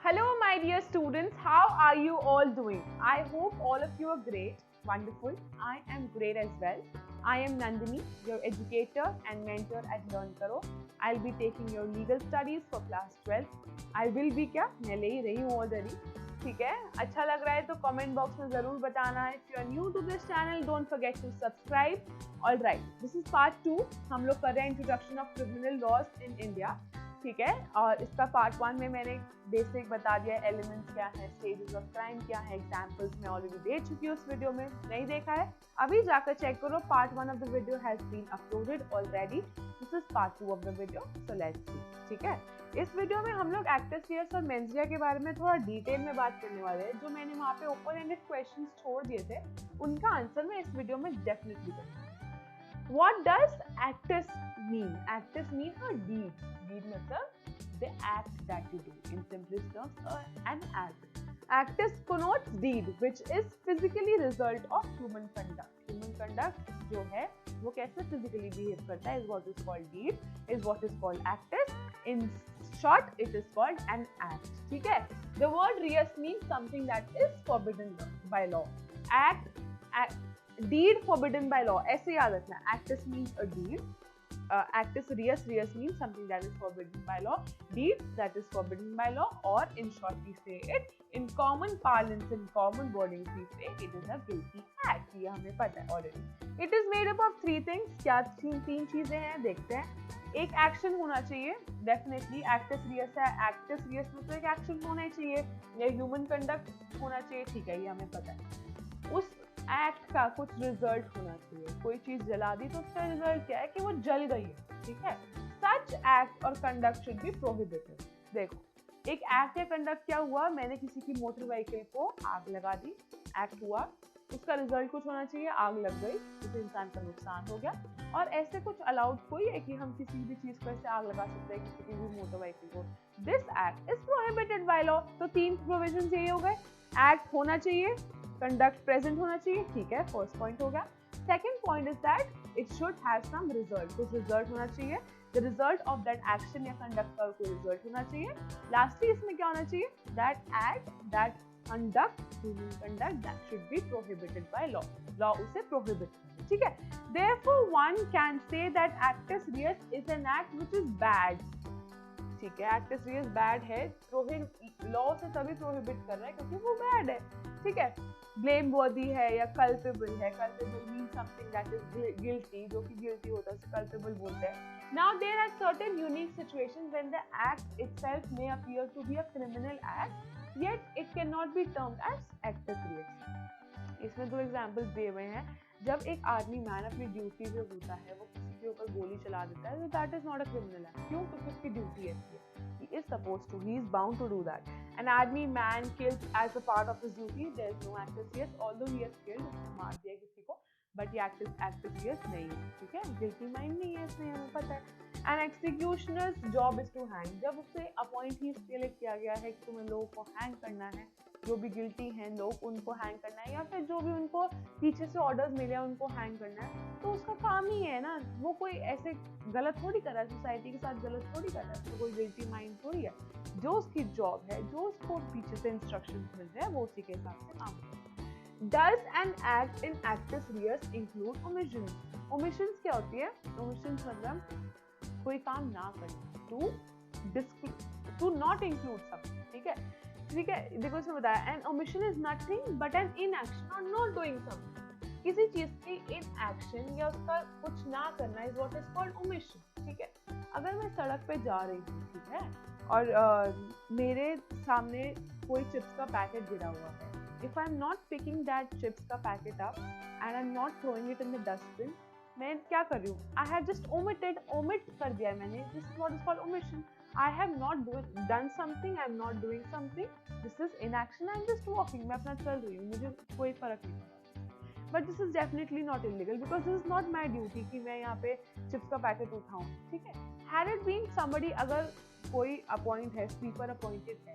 Hello, my dear students. How are you all doing? I hope all of you are great. Wonderful. I am great as well. I am Nandini, your educator and mentor at Learn Karo. I'll be taking your legal studies for class 12. I will be क्या मैं ले ही रही हूँ already. ठीक है, अच्छा लग रहा है तो comment box में ज़रूर बताना. If you are new to this channel, don't forget to subscribe. All right, this is part 2. हम लोग कर रहे हैं introduction of criminal laws in India. ठीक है, और इसका पार्ट 1 में मैंने बेसिक बता दिया है, एलिमेंट्स क्या है, स्टेजेस ऑफ क्राइम क्या है, एग्जांपल्स मैं ऑलरेडी दे चुकी हूँ उस वीडियो में. नहीं देखा है अभी जाकर चेक करो. Part 1 of the video has been uploaded already. This is part 2 of the video, so let's see. ठीक है, इस वीडियो में हम लोग एक्टर्स ईयर्स और मेंस ईयर के बारे में थोड़ा डिटेल में बात करने वाले हैं. जो मैंने वहाँ पे ओपन एंडेड क्वेश्चंस छोड़ दिए थे उनका आंसर मैं इस वीडियो में डेफिनेटली करूँगी. What does actus mean? Actus mean a deed. Deed मतलब the act that you do. In simplest terms, an act. Actus connotes deed, which is physically result of human conduct. Human conduct जो है वो कैसे physically behave करता है is what is called deed, is what is called actus. In short, it is called an act. ठीक है? The word reus means something that is forbidden by law. Deed forbidden by law. ऐसे याद रखना. Actus means a deed. Actus reus means something that is forbidden by law. Deed that is forbidden by law, or in short we say it in common parlance, in common wording we say it is a guilty act. ये हमें पता है already. It is made up of 3 things. क्या तीन चीजें हैं देखते हैं. एक एक्शन होना चाहिए डेफिनेटली. एक्टस रियस है, एक्टस रियस में तो एक एक्शन होना ही चाहिए या ह्यूमन कंडक्ट होना चाहिए. ठीक है, ये हमें पता है. उस एक्ट का कुछ रिजल्ट होना चाहिए. कोई चीज जला दी तो उसका रिजल्ट क्या है कि वो जल गई है. ठीक है, सच एक्ट और कंडक्ट शुड बी प्रोहिबिटेड. देखो, एक एक्ट या कंडक्ट क्या हुआ, मैंने किसी की मोटर व्हीकल को आग लगा दी, एक्ट हुआ, उसका रिजल्ट कुछ होना चाहिए, आग लग गई, उस इंसान का नुकसान हो गया. और ऐसे कुछ अलाउड कोई है कि हम किसी भी चीज को ऐसे आग लगा सकते हैं किसी की भी मोटर व्हीकल को. This act is prohibited by law. तो 3 प्रोविजन यही हो गए. एक्ट होना चाहिए, कंडक्ट प्रेजेंट होना चाहिए. ठीक है, फर्स्ट पॉइंट हो गया. Second point is that it should have some result. कुछ रिजल्ट होना चाहिए. The result of that action या कंडक्ट का कोई रिजल्ट होना चाहिए. लास्टली इसमें क्या होना चाहिए, that act, that conduct, human conduct that should be prohibited by law. Law उसे प्रोहिबिट करे. ठीक है, therefore one can say that actus reus is an act which is bad. ठीक है, एक्टस रियस बैड है, लॉ से तभी prohibit कर रहा है क्योंकि वो बैड है. ठीक है, ब्लेम वर्दी है या कल्पेबल है. Culpable means something that is guilty. जो कि गिल्टी होता है उसे कल्पेबल बोलते हैं. Now there are certain unique situations when the act itself may appear to be a criminal act, yet it can not be termed as actus reus. इसमें 2 examples दिए हुए हैं. जब एक आर्मी मैन अपनी ड्यूटी पे होता है, वो किसी के ऊपर गोली चला देता है, that is not a criminal act. क्यों? क्योंकि उसकी ड्यूटी ऐसी है. He is supposed to, he is bound to do that. An army man killed as a part of his duty, there is no actus reus, although he has killed, उसने मार दिया किसी को, but ये actus reus नहीं है. ठीक है, guilty mind नहीं है इसमें, हमें पता है. An executioner's job is to hang. जब उसे अपॉइंट ही इसके लिए किया गया है कि तुम्हें लोगों को हैंग करना है, जो भी गिल्टी हैं लोग उनको हैंग करना है, या फिर जो भी उनको पीछे से ऑर्डर्स मिले हैं उनको हैंग करना है, तो उसका काम ही है ना. वो कोई ऐसे गलत थोड़ी कर रहा है, सोसाइटी के साथ गलत थोड़ी कर रहा है, तो कोई गिल्टी माइंड थोड़ी है. जो उसकी जॉब है, जो उसको पीछे से इंस्ट्रक्शंस मिल रहे हैं, वो उसी के हिसाब से काम करता है. Does an act in actus reus include omissions? Omissions क्या होती है? Omissions मतलब कोई काम ना करना, to not include something. ठीक है, ठीक है, देखो इसमें बताया, an omission is nothing but an inaction or not doing something. किसी चीज की inaction या उसका कुछ ना करना is what is called omission. ठीक है, अगर मैं सड़क पे जा रही हूँ, ठीक है, और मेरे सामने कोई चिप्स का पैकेट गिरा हुआ है, if I am not picking that chips का packet up and I am not throwing it in the dustbin, मैं क्या कर रही हूँ, I have just omit कर दिया मैंने. This is what is called omission. I have not done something, I am not doing something. This is inaction. I am just walking. मैं अपना चल रही हूँ, मुझे कोई फर्क नहीं पड़ा. But this is definitely not illegal because this is not my duty कि मैं यहाँ पे चिप्स का पैकेट उठाऊँ. ठीक है. Had it been somebody, अगर कोई अपॉइंट है, स्वीपर अपॉइंटेड है,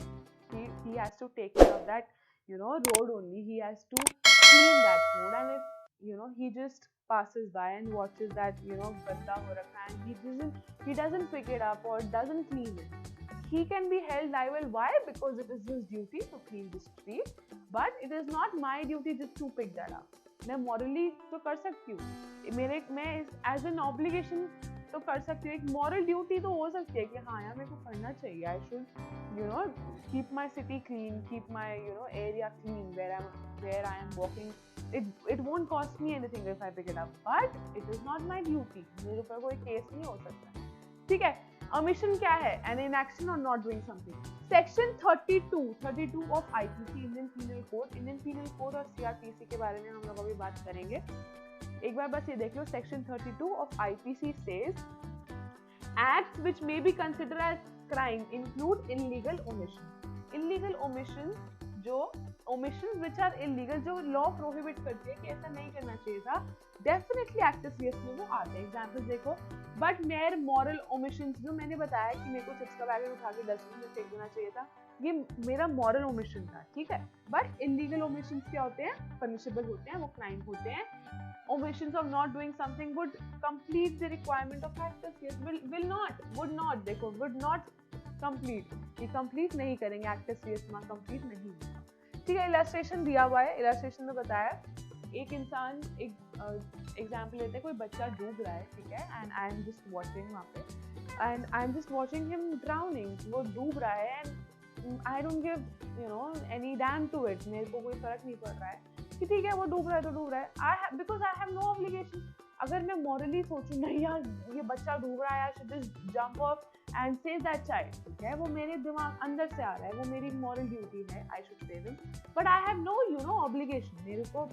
he has to take care of that, road only. He has to clean that road, and if he just passes by and watches that गंदा हो रखा है and he doesn't pick it up or doesn't clean it, he can be held liable. Why? Because it is his duty to clean the street, but it is not my duty just to pick that up. मैं morally तो कर सकती हूँ, मैं as an obligation तो कर सकती हूँ, एक moral duty तो हो सकती है कि हाँ यार मेरे को करना चाहिए, I should keep my city clean, keep my area clean where I am walking. It won't cost me anything if I pick it up, but it is not my duty. मेरे ऊपर कोई केस नहीं हो सकता, ठीक है. Omission क्या है? An inaction or not doing something. Section 32 of IPC Indian Penal Code. Indian Penal Code और CRPC के बारे में हम लोग अभी बात करेंगे. एक बार बस ये देख लो. Section 32 of IPC says acts which may be considered as crime include illegal omission. Illegal omission जो omissions which are illegal, जो law prohibit करती है कि ऐसा नहीं करना चाहिए था, definitely act as yes में वो आते हैं. Examples देखो. But mere moral omissions, जो मैंने बताया कि मेरे को चिप्स का पैकेट उठा के डस्टबिन में फेंक देना चाहिए था, ये मेरा moral omission था, ठीक है. But illegal omissions क्या होते हैं? Punishable होते हैं, वो crime होते हैं. Omissions of not doing something would complete the requirement of act as yes. Would not देखो, would not complete, ये complete नहीं करेंगे, act as yes में complete नहीं होगा, ठीक है. इलस्ट्रेशन दिया हुआ है. इलस्ट्रेशन में बताया एक इंसान, एक एग्जाम्पल लेते हैं, कोई बच्चा डूब रहा है, ठीक है, and I am just watching वहाँ पे, and I am just watching him drowning. वो डूब रहा है and I don't give any damn to it. मेरे को कोई फर्क नहीं पड़ रहा है कि ठीक है वो डूब रहा है तो डूब रहा है, because I have no obligation. अगर मैं मॉरली सोचूं नहीं यार ये बच्चा डूब रहा है, I should just jump of and save that child, ठीक है, वो मेरे दिमाग अंदर से आ रहा है, वो मेरी मॉरल ड्यूटी है, I should save him, but I have no obligation. मेरे को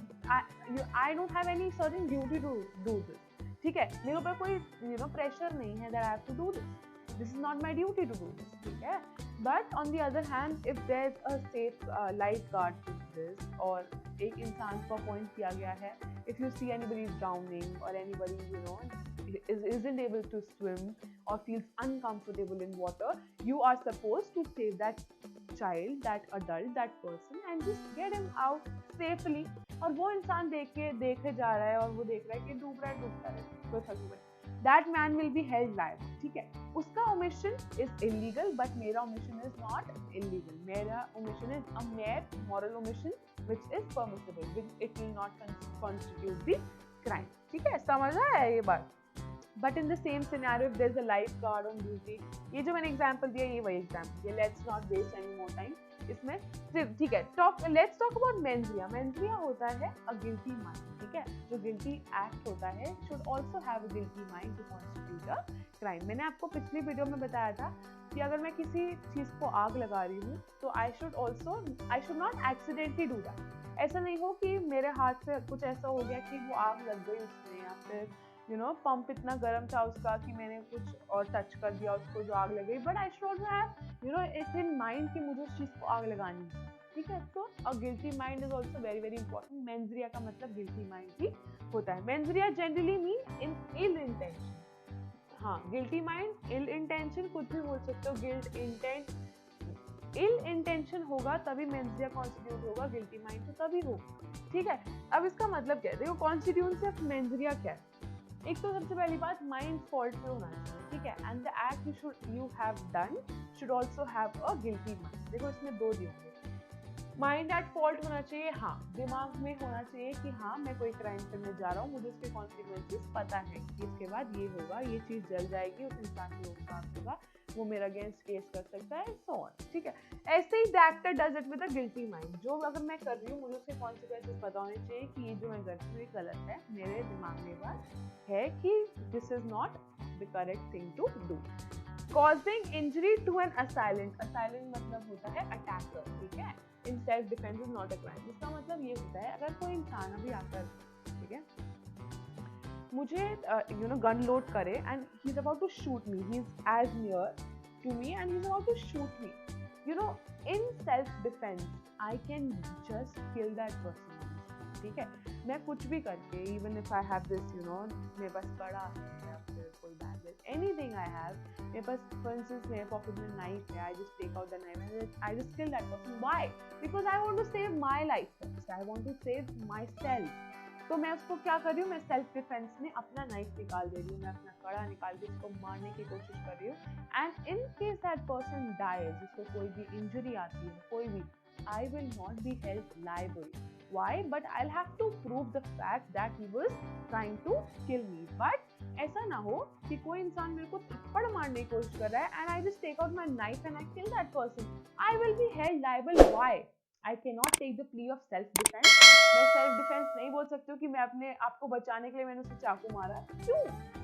I don't have any certain duty to do this, ठीक है. मेरे ऊपर कोई प्रेशर नहीं है that I have to do this is not my duty to do this, ठीक है. But on the other hand if there is a safe lifeguard to this, और एक इंसान को अपॉइंट किया गया है, if you see anybody is drowning or anybody isn't able to swim or feels uncomfortable in water, you are supposed to save that child, that adult, that person and just get him out safely. और वो इंसान देखे जा रहा है और वो देख रहा है कि डूबता है, कोई फर्क नहीं पड़ता. That man will be held liable, ठीक है. उसका omission is illegal, but मेरा omission is not illegal. मेरा omission is a mere moral omission which is permissible, which it will not constitute the crime, ठीक है. समझ आया ये बात. But in the same scenario, if there is a lifeguard on duty, ये जो मैंने example दिया, ये वही example है. Let's not waste any more time. इसमें ठीक है. Let's talk about mens rea. Mens rea होता है a guilty mind, ठीक है. जो guilty act होता है should also have a guilty mind to constitute a crime. मैंने आपको पिछली वीडियो में बताया था कि अगर मैं किसी चीज को आग लगा रही हूँ तो I should not accidentally do that. ऐसा नहीं हो कि मेरे हाथ से कुछ ऐसा हो गया कि वो आग लग गई उसमें, या फिर पंप इतना गर्म था उसका कि मैंने कुछ और टच कर दिया उसको जो आग लग गई. But I should have it in mind कि मुझे उस चीज को आग लगानी है, ठीक है. तो a guilty mind is also very very important. Mens rea का मतलब गिल्टी माइंड ही होता है. Mens rea generally mean in ill intention. हाँ, गिल्टी माइंड, इल इंटेंशन, कुछ भी बोल सकते हो. गिल्ट इंटेंट, इल इंटेंशन होगा तभी मेंस रिया कॉन्स्टिट्यूट होगा, गिल्टी माइंड तो तभी होगा, ठीक है. अब इसका मतलब क्या है, देखो कॉन्स्टिट्यूएंसी ऑफ मेंस रिया क्या है. एक तो सबसे पहली बात माइंड फॉल्ट में होना चाहिए, ठीक है. And the act you have done should also have a guilty mind. देखो इसमें दो दिए, माइंड एट फॉल्ट होना चाहिए, हाँ, दिमाग में होना चाहिए कि हाँ मैं कोई क्राइम करने जा रहा हूँ, मुझे उसके कॉन्सिक्वेंसेस पता है कि इसके बाद ये होगा, ये चीज जल जाएगी, उस इंसान को नुकसान होगा, वो मेरा अगेंस्ट केस कर सकता है, सो ऑन, ठीक है. ऐसे ही the actor does it with a guilty mind. जो अगर मैं कर रही हूँ मुझे उसके कॉन्सिक्वेंसेस पता होने चाहिए कि ये जो मैं कर रही हूँ ये गलत है, मेरे दिमाग में बात है कि this is not the correct thing to do. Causing injury to an assailant. Assailant मतलब होता है अटैकर, ठीक है. In self defence is not a crime. इसका मतलब ये होता है अगर कोई इंसान अभी आकर, ठीक है, मुझे गन लोड करे and he is about to shoot me, he is as near to me and he is about to shoot me, in self defence I can just kill that person, ठीक है. मैं कुछ भी करके, even if I have this मेरे पास कड़ा है या फिर कोई बैगल, एनीथिंग आई हैव, मेरे पास फॉर इंस्टेंस मेरे पॉकेट में नाइफ है, I just take out the knife and I just kill that person. Why? Because I want to save my life first, I want to save myself. तो मैं उसको क्या कर रही हूँ, मैं सेल्फ डिफेंस में अपना नाइफ निकाल दे रही हूँ, मैं अपना कड़ा निकाल के उसको मारने की कोशिश कर रही हूँ। And in case that person dies, जिसको कोई भी इंजरी आती है, कोई भी, I will not be held liable. Why? But I'll have to prove the fact that he was trying to kill me. But ऐसा ना हो कि कोई इंसान मेरे को थप्पड़ मारने की कोशिश कर रहा है and I just take out my knife and I kill that person. I will be held liable. Why? I cannot take the plea of self defense. मैं self defense नहीं बोल सकती हूँ कि मैं अपने आप को बचाने के लिए मैंने उसे चाकू मारा। क्यों?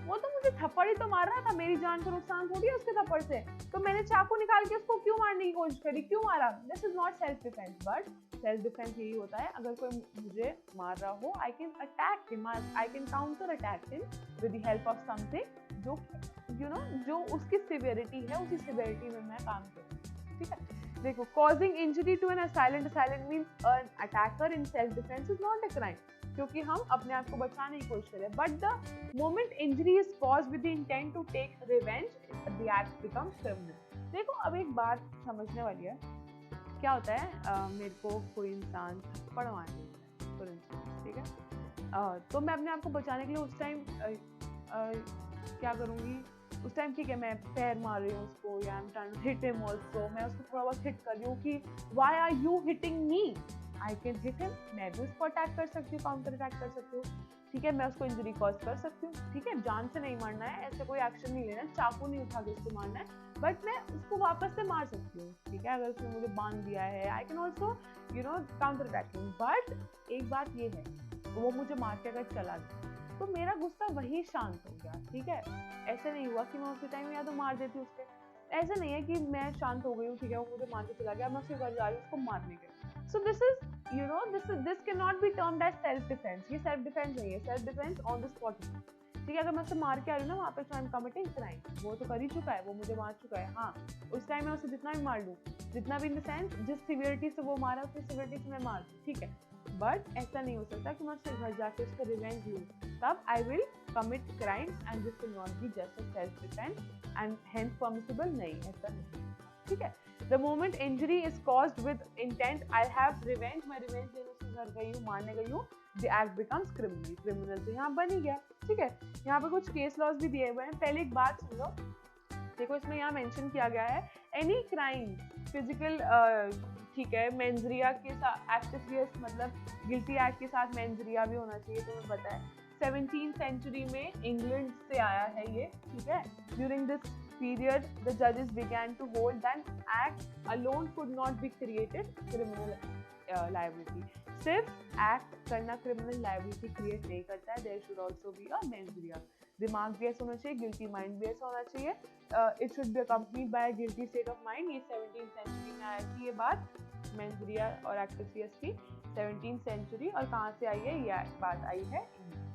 वो तो मुझे थप्पड़ ही तो मार रहा था, मेरी जान को नुकसान थोड़ी है उसके थप्पड़ से, तो मैंने चाकू निकाल के उसको क्यों मारने की कोशिश करी, क्यों मारा? This is not self defence. But self defence यही होता है, अगर कोई मुझे मार रहा हो, I can attack him, I can counter attack him with the help of something जो जो उसकी सिवियरिटी है, उसी सिवियरिटी में मैं काम करूँ। ठीक है, देखो, causing injury to an assailant means an attacker in self defense is not a crime, क्योंकि हम अपने आप को बचाने की कोशिश करें। But the moment injury is caused with the intent to take revenge, the act becomes criminal. देखो, अब एक बात समझने वाली है, क्या होता है, मेरे को कोई इंसान थप्पड़ मार देता है, ठीक है, तो मैं अपने आप को बचाने के लिए उस टाइम क्या करूँगी, उस टाइम ठीक है मैं पैर मार रही हूँ उसको, या I am trying to hit him also, मैं उसको थोड़ा बहुत हिट कर रही हूँ कि why are you hitting me, I can hit him, मैं भी उसको अटैक कर सकती हूँ, काउंटर अटैक कर सकती हूँ। ठीक है, मैं उसको इंजरी कॉज कर सकती हूँ। ठीक है, जान से नहीं मारना है, ऐसे कोई एक्शन नहीं लेना, चाकू नहीं उठा के उसको मारना है, बट मैं उसको वापस से मार सकती हूँ। ठीक है, अगर उसने मुझे बांध दिया है, I can also counter attacking. But एक बात ये है, वो मुझे मार के अगर चला गया तो मेरा गुस्सा वही शांत हो गया। ठीक है, ऐसे नहीं हुआ कि मैं उसी टाइम या तो मार देती उसके, ऐसा नहीं है कि मैं शांत हो गई हूँ, ठीक है, वो मुझे मार के चला गया, मैं उसके घर जा रही हूँ उसको मारने के। So this is this can not be termed as self defence. ये सेल्फ डिफेंस नहीं है, self defence on the spot. ठीक है, अगर मैं उसे मार के आ रही हूँ ना वहाँ पे, तो आई एम कमिटिंग क्राइम, वो तो कर ही चुका है, वो मुझे मार चुका है। हाँ, उस टाइम मैं उसे जितना भी मार लूँ, जितना भी इन द सेंस जिस सिवियरिटी से वो मारा उस सिवियरिटी से मैं मार दूँ, ठीक है, बट ऐसा नहीं हो सकता कि मैं उसके घर जाके उसको रिवेंज लूँ, तब I will commit crime and this will not be just a self defense and hence permissible, नहीं, ऐसा नहीं। ठीक है, the moment injury is caused with intent, I have revenge, मैं revenge लेने उसके घर गई हूँ, मारने गई हूँ, the act becomes criminal, criminal तो यहाँ बन ही गया। ठीक है, यहाँ पे कुछ केस लॉज भी दिए हुए हैं। पहले एक बात सुन लो, देखो इसमें यहाँ मेंशन किया गया है एनी क्राइम फिजिकल, ठीक है, मेंजरिया के साथ एक्ट मतलब गिल्टी एक्ट के साथ मेंजरिया भी होना चाहिए, तुम्हें पता है 17th सेंचुरी में इंग्लैंड से आया है ये। ठीक है, during this period the judges began to hold that act alone could not be created criminal liability। सिर्फ एक्ट करना क्रिमिनल लाइबिलिटी क्रिएट नहीं करता है, there should also be a mens rea. दिमाग भी ऐसा होना चाहिए, गिल्टी माइंड भी ऐसा होना चाहिए, it should be accompanied by guilty state of mind. ये 17th सेंचुरी में आई थी ये बात, मेंस रिया और एक्टिव सीएस की 17th सेंचुरी। और कहाँ से आई है ये बात? आई है इंग्लैंड।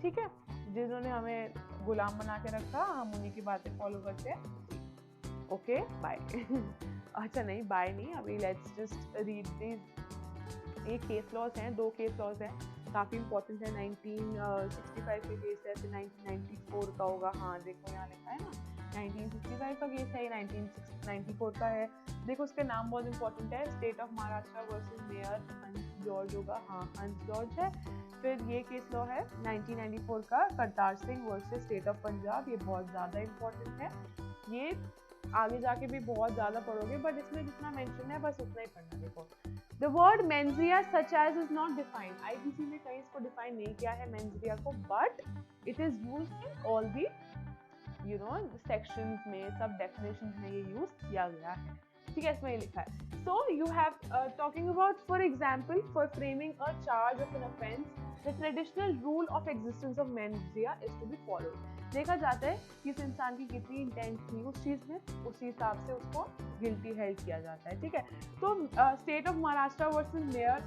ठीक है, जिन्होंने हमें गुलाम बना के रखा, हम उन्हीं की बातें फॉलो करते हैं। Okay, bye. अच्छा नहीं, बाय नहीं, अभी लेट्स जस्ट रीड दिस। ये केस लॉज हैं, 2 केस लॉज हैं, काफ़ी इंपॉर्टेंट है। 1965 के केस है, फिर 1994 का होगा। हाँ देखो यहाँ लिखा है ना, 1965 का केस है, 1994 का है। देखो उसका नाम बहुत इंपॉर्टेंट है, state of Maharashtra versus mayor हंस जॉर्ज होगा। हाँ, हंस जॉर्ज है। फिर ये केस लॉ है 1994 का, Kartar Singh versus state of Punjab. ये बहुत ज़्यादा इंपॉर्टेंट है, ये आगे जाके भी बहुत ज़्यादा पढ़ोगे, बट इसमें जितना मेंशन है बस उतना ही पढ़ना। देखो, The word mens rea such as is not defined। IPC ने कहीं इसको डिफाइन नहीं किया है mens rea को, but it is used in all the sections में, सब definitions में ये use किया गया है। ठीक है, इसमें ये लिखा है। So you have talking about, for example, for framing a charge of an offence, the traditional rule of existence of mens rea is to be followed। देखा जाता है किस इंसान की कितनी इंटेंट थी उस चीज में, उसी हिसाब से उसको गिल्टी हेल्ड किया जाता है। ठीक है, तो state of Maharashtra versus mayor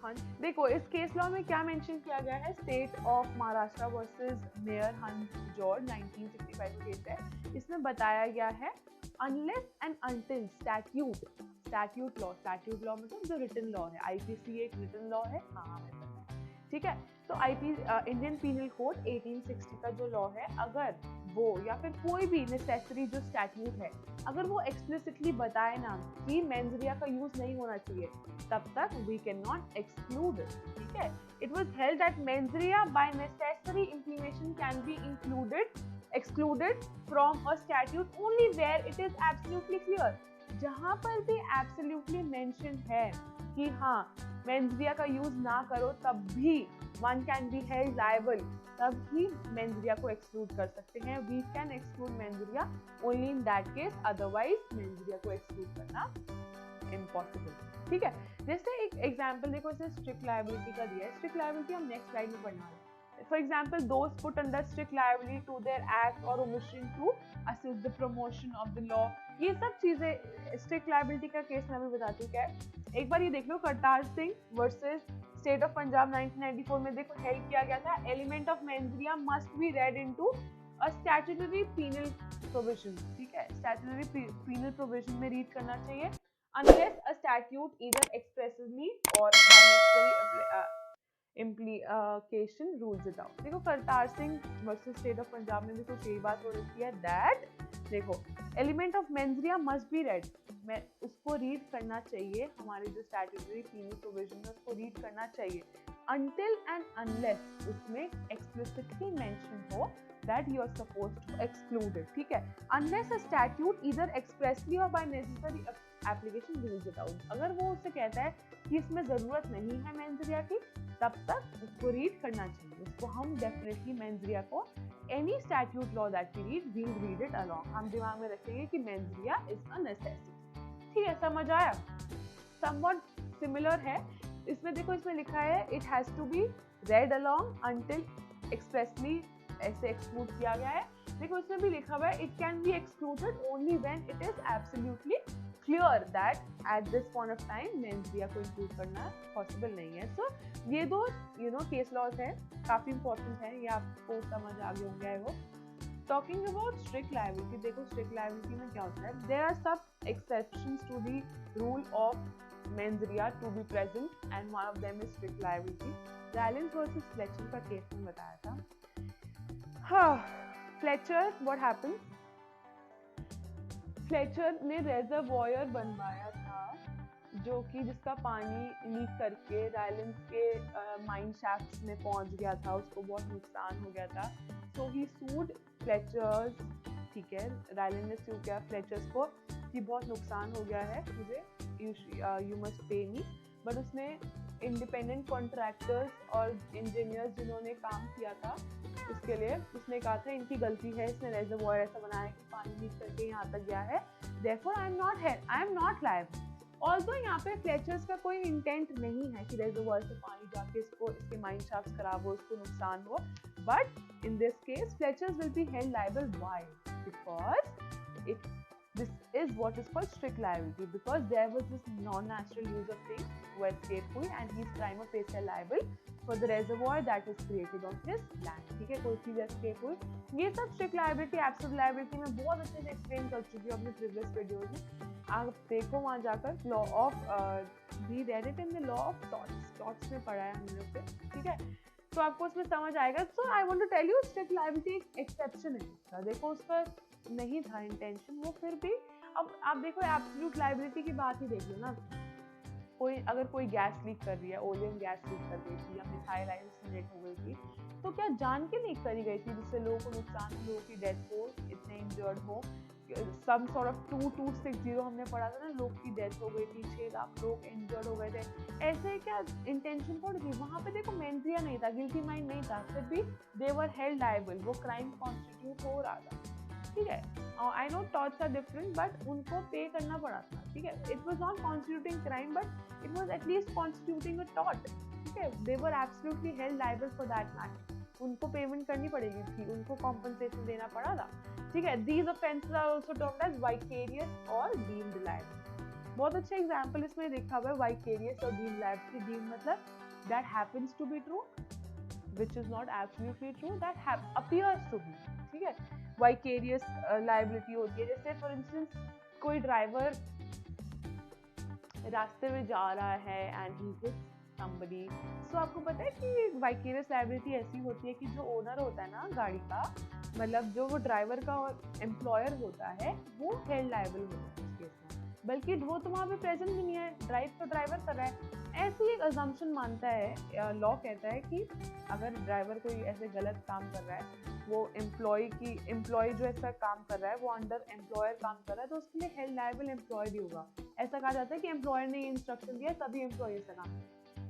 हंस। देखो इस केस लॉ में क्या मेंशन किया गया है, state of Maharashtra versus mayor हंस जॉर्ज 1965 का केस है। इसमें बताया गया है unless and until statute law मतलब जो रिटन लॉ है, आईपीसी एक रिटन लॉ है। हाँ, हमें पता है। ठीक है, तो इंडियन पीनल कोड 1860 का जो लॉ है, अगर वो या फिर कोई भी नेसेसरी जो स्टैट्यूट है, अगर वो एक्सप्लिसिटली बताए ना कि मेंस का यूज नहीं होना चाहिए, तब तक we can not exclude it, ठीक है। It was held that mens by necessary implication can be excluded from a statute only where it is absolutely clear। जहां पर भी absolutely mention है कि हाँ मेंस का यूज ना करो, तब भी one can be held liable, तब ही मेंस को एक्सक्लूड कर सकते हैं। we can exclude mens only in that case, otherwise mens को एक्सक्लूड करना impossible, ठीक है। जैसे एक एग्जांपल देखो, इसने स्ट्रिक्ट लायबिलिटी का दिया है। स्ट्रिक्ट लायबिलिटी हम नेक्स्ट स्लाइड में पढ़ने वाले हैं। For example, those put under strict liability to their act or omission to assist the promotion of the law। ये सब चीजें स्ट्रिक्ट लायबिलिटी का केस मैं अभी बताती हूँ क्या है। एक बार ये देख लो, Kartar Singh versus state of Punjab 1994 में देखो हेल्ड किया गया था, element of mens must be read into a statutory penal provision, ठीक है। स्टैट्यूटरी पीनल प्रोविजन में रीड करना चाहिए unless a statute either expressly or by necessary implication rules it out। देखो Kartar Singh versus state of Punjab में भी कुछ यही बात हो रही है, दैट देखो element of mens must be read, मैं उसको रीड करना चाहिए, हमारे जो स्टैट्यूटरी पीनल प्रोविजन है उसको रीड करना चाहिए until and unless उसमें explicitly mention हो that you are supposed to exclude it, ठीक है। unless a statute either expressly or by necessary application rules it out। अगर वो उससे कहता है कि इसमें जरूरत नहीं है मेंस की, तब तक उसको रीड करना चाहिए। उसको हम डेफिनेटली मेंस को any statute law that we read, we'll read it along, हम दिमाग में रखेंगे कि मेंस इज अ नेसेसिटी, ठीक है। समझ आया? समवॉट सिमिलर है इसमें, देखो इसमें लिखा है it has to be read along until expressly ऐसे एक्सक्लूड किया गया है। देखो इसमें भी लिखा हुआ है it can be excluded only when it is absolutely clear that at this point of time mens को इंक्लूड करना पॉसिबल नहीं है। सो ये दो केस लॉज हैं, काफी इंपॉर्टेंट है, ये आपको समझ आ गए होंगे I hope. Talking about strict liability, देखो स्ट्रिक्ट लायबिलिटी में क्या होता है, there are some exceptions to the rule of mens to be present and one of them is strict liability. Rylands versus Fletcher का केस में बताया था। हाँ, फ्लेचर व्हाट हैपेंस, फ्लेचर ने रेजर्वॉयर बनवाया था जो कि जिसका पानी लीक करके रायलेंस के माइन शैफ्ट्स में पहुंच गया था, उसको बहुत नुकसान हो गया था। सो ही सूड फ्लेचर्स, ठीक है, रायलेंस ने सू किया फ्लेचर्स को कि बहुत नुकसान हो गया है मुझे, you must pay me. But उसने इंडिपेंडेंट कॉन्ट्रैक्टर्स और इंजीनियर्स जिन्होंने काम किया था उसके लिए उसने कहा था इनकी गलती है, इसने रेजर्वॉयर ऐसा बनाया कि पानी लीक करके यहाँ तक गया है, therefore I am not liable। Although यहाँ पे फ्लेचर्स का कोई इंटेंट नहीं है कि रेजर्वॉयर से पानी जाके इसके माइन शाफ्ट्स खराब हो, इसको नुकसान हो, but in this case Fletchers will be held liable. Why? Because this is what is called strict liability, because there was this non-natural use of things to escape हुई and he is prima facie liable for the reservoir that is created on his land, ठीक है, कोई चीज escape हुई। ये सब strict liability, absolute liability में बहुत अच्छे से explain कर चुकी हूँ अपने previous videos में, आप देखो वहाँ जाकर। law of we read it in the law of torts में पढ़ा है हमने उसे, ठीक है, तो आपको उसमें समझ आएगा। So I want to tell you strict liability एक exception है, देखो उसका नहीं था इंटेंशन वो, फिर भी अब आप देखो एब्सोल्यूट लायबिलिटी की बात ही देख लो ना, अगर कोई गैस लीक कर रही है, ओलियम गैस लीक कर गई थी या मिथाइल आइसोलेट हो गई थी, तो क्या जान के लीक करी गई थी जिससे लोगों को नुकसान, लोगों की डेथ हो, इतने इंजर्ड हो, सम सॉर्ट ऑफ 2260 हमने पढ़ा था ना, लोग की डेथ हो गई थी, 6 लाख लोग इंजर्ड हो गए थे, ऐसे क्या इंटेंशन थोड़ी थी वहाँ पे। देखो मेंस नहीं था, गिल्टी माइंड नहीं था, फिर भी दे वर हेल्ड लायबल, वो क्राइम कॉन्स्टिट्यूट हो रहा था, ठीक है। I know torts are different, but उनको पे करना पड़ा था, ठीक है। It was not constituting crime, but it was at least constituting a tort, ठीक है। They were absolutely held liable for that matter, उनको पेमेंट करनी पड़ेगी थी, उनको कॉम्पनसेशन देना पड़ा था, ठीक है। These offences are also termed as vicarious और डीम्ड लायबल। बहुत अच्छा एग्जांपल इसमें देखा हुआ है वाइकेरियस और डीम्ड लायबल। डीम्ड मतलब that happens to be true, which is not absolutely true, that appears to be, ठीक है। वाइकेरियस लायबिलिटी होती है, जैसे फॉर इंस्टेंस कोई ड्राइवर रास्ते में जा रहा है and he hits somebody. So आपको पता है कि vicarious liability ऐसी होती है कि जो ओनर होता है ना गाड़ी का, मतलब जो वो ड्राइवर का एम्प्लॉयर होता है, वो हेल्ड लायबल होता है उस केस में, बल्कि वो तो वहाँ पे प्रेजेंट भी नहीं है, ड्राइव तो ड्राइवर कर रहा है। ऐसी एक अजम्पशन मानता है लॉ, कहता है कि अगर ड्राइवर कोई ऐसे गलत काम कर रहा है, वो एम्प्लॉय जो ऐसा काम कर रहा है वो अंडर एम्प्लॉयर काम कर रहा है, तो उसके लिए हेल्ड लायबल एम्प्लॉयर ही होगा। ऐसा कहा जाता है कि एम्प्लॉयर ने इंस्ट्रक्शन दिया तभी एम्प्लॉय ऐसा काम,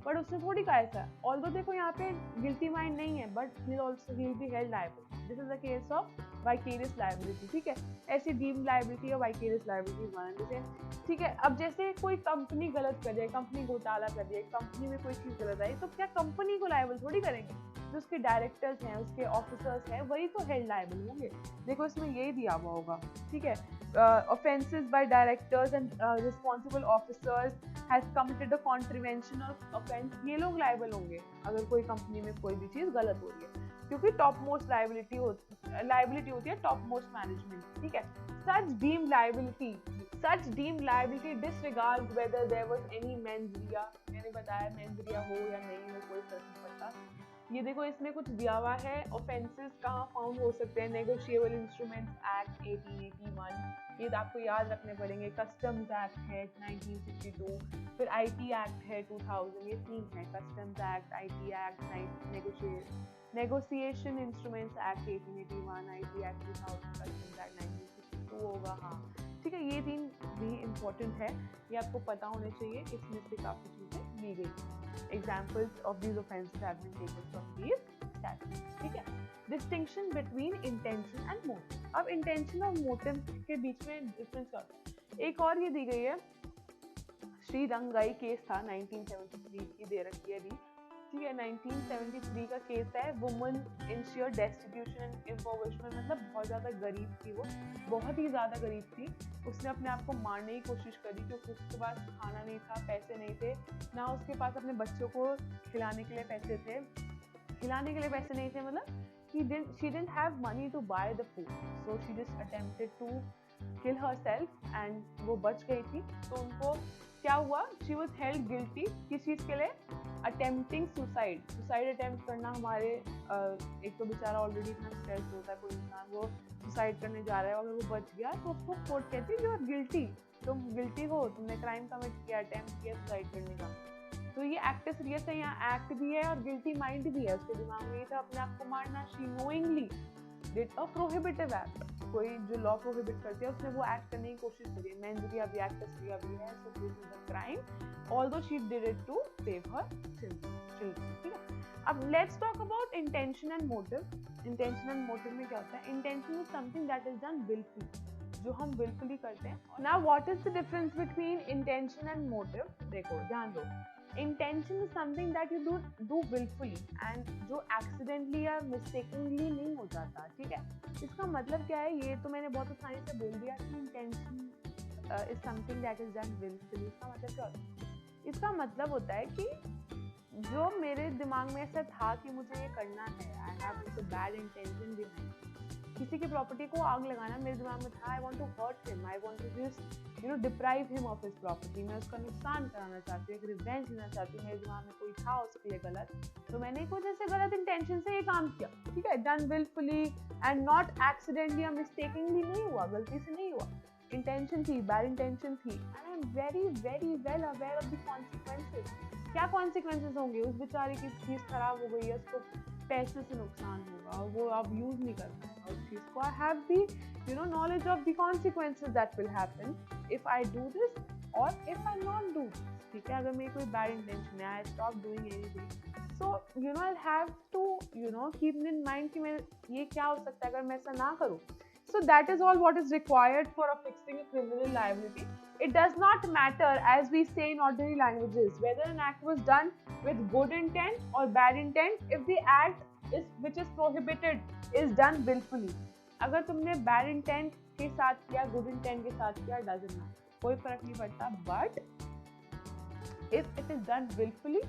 बट उसने थोड़ी कहा ऐसा। ऑल्दो देखो यहाँ पे गिल्टी माइंड नहीं है, but he'll be held liable. This is the case of vicarious liability. ठीक है, ऐसी डीम्ड लायबिलिटी और vicarious liability one and same. ठीक है, अब जैसे कोई कंपनी गलत कर जाए, कंपनी घोटाला कर दिया, कंपनी में कोई चीज गलत आई, तो क्या कंपनी को लायबल थोड़ी करेंगे? जो उसके डायरेक्टर्स हैं, उसके ऑफिसर्स हैं, वही तो हेल्ड लायबल होंगे। देखो इसमें यही दिया हुआ होगा। ठीक है, offenses by directors and responsible officers has committed a contravention or offense, ये लोग लायबल होंगे अगर कोई कंपनी में कोई भी चीज गलत हो रही है, क्योंकि टॉप मोस्ट लायबिलिटी होती है टॉप मोस्ट मैनेजमेंट। ठीक है, such deemed liability disregards whether there was any mens rea, मैंने बताया mens rea हो या नहीं हो कोई फर्क नहीं पड़ता। ये देखो इसमें कुछ दिया हुआ है, ऑफेंसेस कहाँ फाउंड हो सकते हैं, नेगोशिएबल इंस्ट्रूमेंट्स एक्ट 1881, ये तो आपको याद रखने पड़ेंगे। कस्टम्स एक्ट है 1962, फिर आईटी एक्ट है 2000, ये तीन है, customs act, IT act, negotiation instruments act 1881, IT act 2000, customs act 1962 होगा। हाँ ठीक है, ये तीन भी इम्पोर्टेंट है, ये आपको पता होने चाहिए, इसमें से काफ़ी चीज़ें दी गई। Examples of these offenses have been taken from these statutes. ठीक है, distinction between intention and motive. अब intention और motive के बीच में difference क्या होता है? एक और ये दी गई है, श्री रंगाई केस था 1973 की, दे रखी है अभी। ठीक है, 1973 का केस है, woman in share destitution and empowerment, मतलब बहुत ज़्यादा गरीब थी, वो बहुत ही ज़्यादा गरीब थी। उसने अपने आप को मारने की कोशिश करी क्योंकि उसके पास खाना नहीं था, पैसे नहीं थे, ना उसके पास अपने बच्चों को खिलाने के लिए पैसे थे, मतलब she didn't have money to buy the food, so she just attempted to kill herself and वो बच गई थी। तो उनको क्या हुआ, she was held guilty किस चीज़ के लिए, अटेम्प्टिंग सुसाइड अटेम्प्ट करना। हमारे एक तो बेचारा ऑलरेडी इतना स्ट्रेस होता है कोई इंसान, वो सुसाइड करने जा रहा है, अगर वो बच गया तो उसको कोर्ट कहती है यू आर गिल्टी, तुम गिल्टी हो, तुमने क्राइम कमिट किया, अटेम्प्ट किया सुसाइड करने का। तो ये एक्टस रियस है, यहाँ एक्ट भी है और गिल्टी माइंड भी है, उसके दिमाग में ये था अपने आप को मारना। She knowingly did a prohibitive act, कोई जो लॉ प्रोहिबिट करती है उसने वो एक्ट करने की कोशिश करी, मेंस रिया भी एक्टस रिया भी है, सो this is a crime although she did it to save her children। ठीक है, अब let's talk about intention and motive। intention and motive में क्या होता है, intention is something that is done willfully, जो हम willfully करते हैं। now what is the difference between intention and motive? देखो ध्यान दो, intention is something that you do willfully and जो accidentally या mistakenly नहीं हो जाता। ठीक है, इसका मतलब क्या है, ये तो मैंने बहुत आसानी से बोल दिया कि intention is something that is done willfully। इसका मतलब क्या होता है, इसका मतलब होता है कि जो मेरे दिमाग में ऐसा था कि मुझे ये करना है, I have bad intention behind, किसी की प्रॉपर्टी को आग लगाना मेरे दिमाग में था, I want to hurt him, I want to just deprive him of his property, मैं उसका नुकसान कराना चाहती हूँ, एक रिवेंज लेना चाहती हूँ, मेरे दिमाग में कोई था उसके लिए गलत, तो मैंने एक वजह से गलत इंटेंशन से ये काम किया। ठीक है, done wilfully and not accidentally या मिस्टेकिंगली नहीं हुआ, गलती से नहीं हुआ, इंटेंशन थी, बैड इंटेंशन थी, and I am very very well aware of the consequences. क्या कॉन्सिक्वेंसेस होंगे, उस बेचारे की चीज़ खराब हो गई है, उसको पैसे से नुकसान होगा, वो अब यूज नहीं कर पाएगा उस चीज़ को। I have the knowledge of the consequences that will happen if I do this और if I not do this. ठीक है, अगर मेरी कोई बैड इंटेंशन है, I stop doing anything, so I have to keep in mind कि मैं ये क्या हो सकता है अगर मैं ऐसा ना करूँ। So that is all what is required for fixing a criminal liability. It does not matter, as we say in ordinary languages, whether an act was done with good intent or bad intent, if the act which is prohibited is done willfully. अगर तुमने bad intent के साथ किया, good intent के साथ किया, doesn't matter, कोई फर्क नहीं पड़ता, but if it is done willfully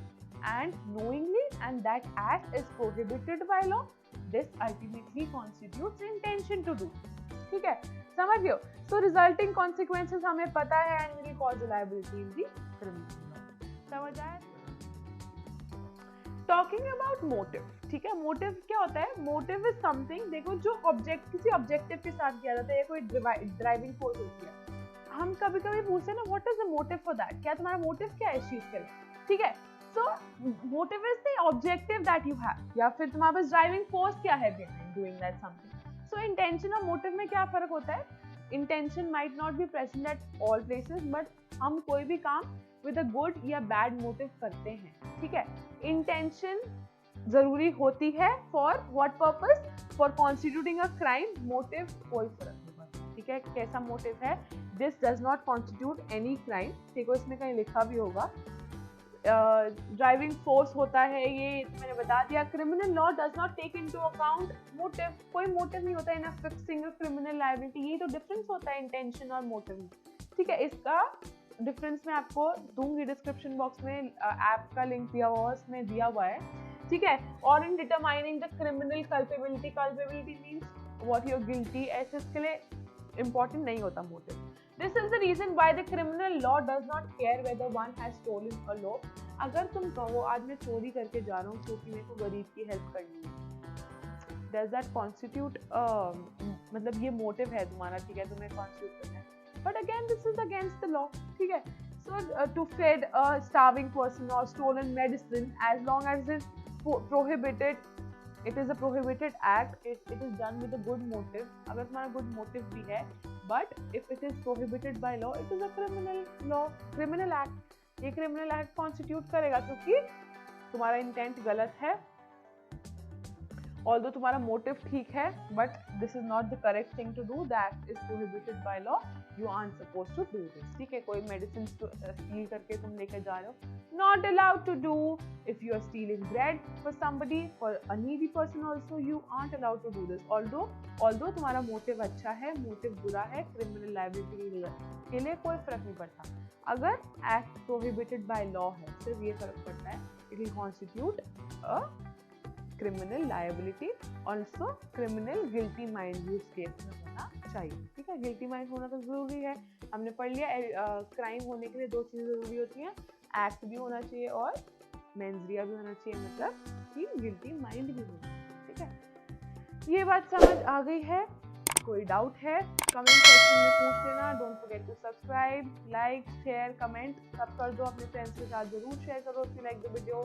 and knowingly and that act is prohibited by law, this ultimately constitutes intention to do। ठीक है, समझियो। So resulting consequences हमें पता है and will cause liability in the criminal law। समझ आया? Talking about motive, ठीक है, motive क्या होता है? मोटिव इज समथिंग, देखो जो ऑब्जेक्ट किसी ऑब्जेक्टिव के साथ किया जाता है या कोई ड्राइविंग फोर्स होती है, हम कभी कभी पूछते हैं ना what is the motive for that, क्या तुम्हारा मोटिव क्या है इस चीज के लिए, ठीक है। So motive is the objective that you have, या फिर तुम्हारे पास ड्राइविंग फोर्स क्या है behind doing that something. So intention और मोटिव में क्या फर्क होता है? Intention might not be present at all places, but हम कोई भी काम विद अ गुड या बैड मोटिव करते हैं, ठीक है। इंटेंशन जरूरी होती है for what purpose? For constituting a crime. Motive कोई फर्क नहीं पड़ता, ठीक है, कैसा मोटिव है। This does not constitute any crime, देखो इसमें कहीं लिखा भी होगा। ड्राइविंग फोर्स होता है ये मैंने बता दिया। Criminal law does not take into account motive, कोई मोटिव नहीं होता इन फिक्सिंग क्रिमिनल लायबिलिटी। ये तो डिफरेंस होता है इंटेंशन और मोटिव में, ठीक है। इसका डिफरेंस मैं आपको दूंगी डिस्क्रिप्शन बॉक्स में, ऐप का लिंक दिया हुआ है, उसमें दिया हुआ है, ठीक है। और in determining the criminal culpability, culpability means what you are guilty, ऐसे इसके लिए इंपॉर्टेंट नहीं होता motive. This is the reason why the criminal law does not care whether one has stolen a law. अगर तुम कहो आज मैं चोरी करके जा रहा हूँ क्योंकि मेरे को गरीब की हेल्प करनी है, does that constitute मतलब ये मोटिव है तुम्हारा, ठीक है, तुम्हें कॉन्स्टिट्यूट करना है, but again this is against the law, ठीक है। So to feed a starving person or stolen medicine, as long as it's prohibited, it is a prohibited act, it is done with a good motive, अगर तुम्हारा good motive भी है, but if it is prohibited by law, it is a criminal law, criminal act, ये criminal act constitute करेगा क्योंकि तुम्हारा intent गलत है, although तुम्हारा मोटिव ठीक है, but this is not the correct thing to do, the act is prohibited by law, you aren't supposed to do this, ठीक है। कोई मेडिसिन स्टील करके तुम लेकर जा रहे हो, not allowed to do. If you are stealing bread for somebody, for a needy person also, you aren't allowed to do this, although तुम्हारा मोटिव अच्छा है, मोटिव बुरा है, क्रिमिनल लायबिलिटी के लिए कोई फर्क नहीं पड़ता। अगर एक्ट प्रोहिबिटेड बाय लॉ है, सिर्फ ये फर्क पड़ता है, it will constitute a criminal liability, also criminal guilty mind use case में होना चाहिए, ठीक है। गिल्टी माइंड होना तो जरूरी है, हमने पढ़ लिया। क्राइम होने के लिए दो चीजें जरूरी होती हैं, एक्ट भी होना चाहिए और मेंजरिया भी होना चाहिए, मतलब कि गिल्टी माइंड भी होना चाहिए, ठीक है। ये बात समझ आ गई है? कोई डाउट है कमेंट सेक्शन में पूछ लेना। Don't forget to subscribe, like, share, comment सब कर दो, अपने फ्रेंड्स के साथ जरूर शेयर करो if you like the video,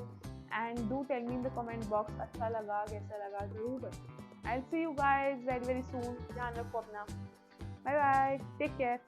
and do tell me in the comment box अच्छा लगा कैसा लगा, जरूर बताओ। I will see you guys very very soon, ध्यान रखो अपना, बाय बाय, टेक केयर।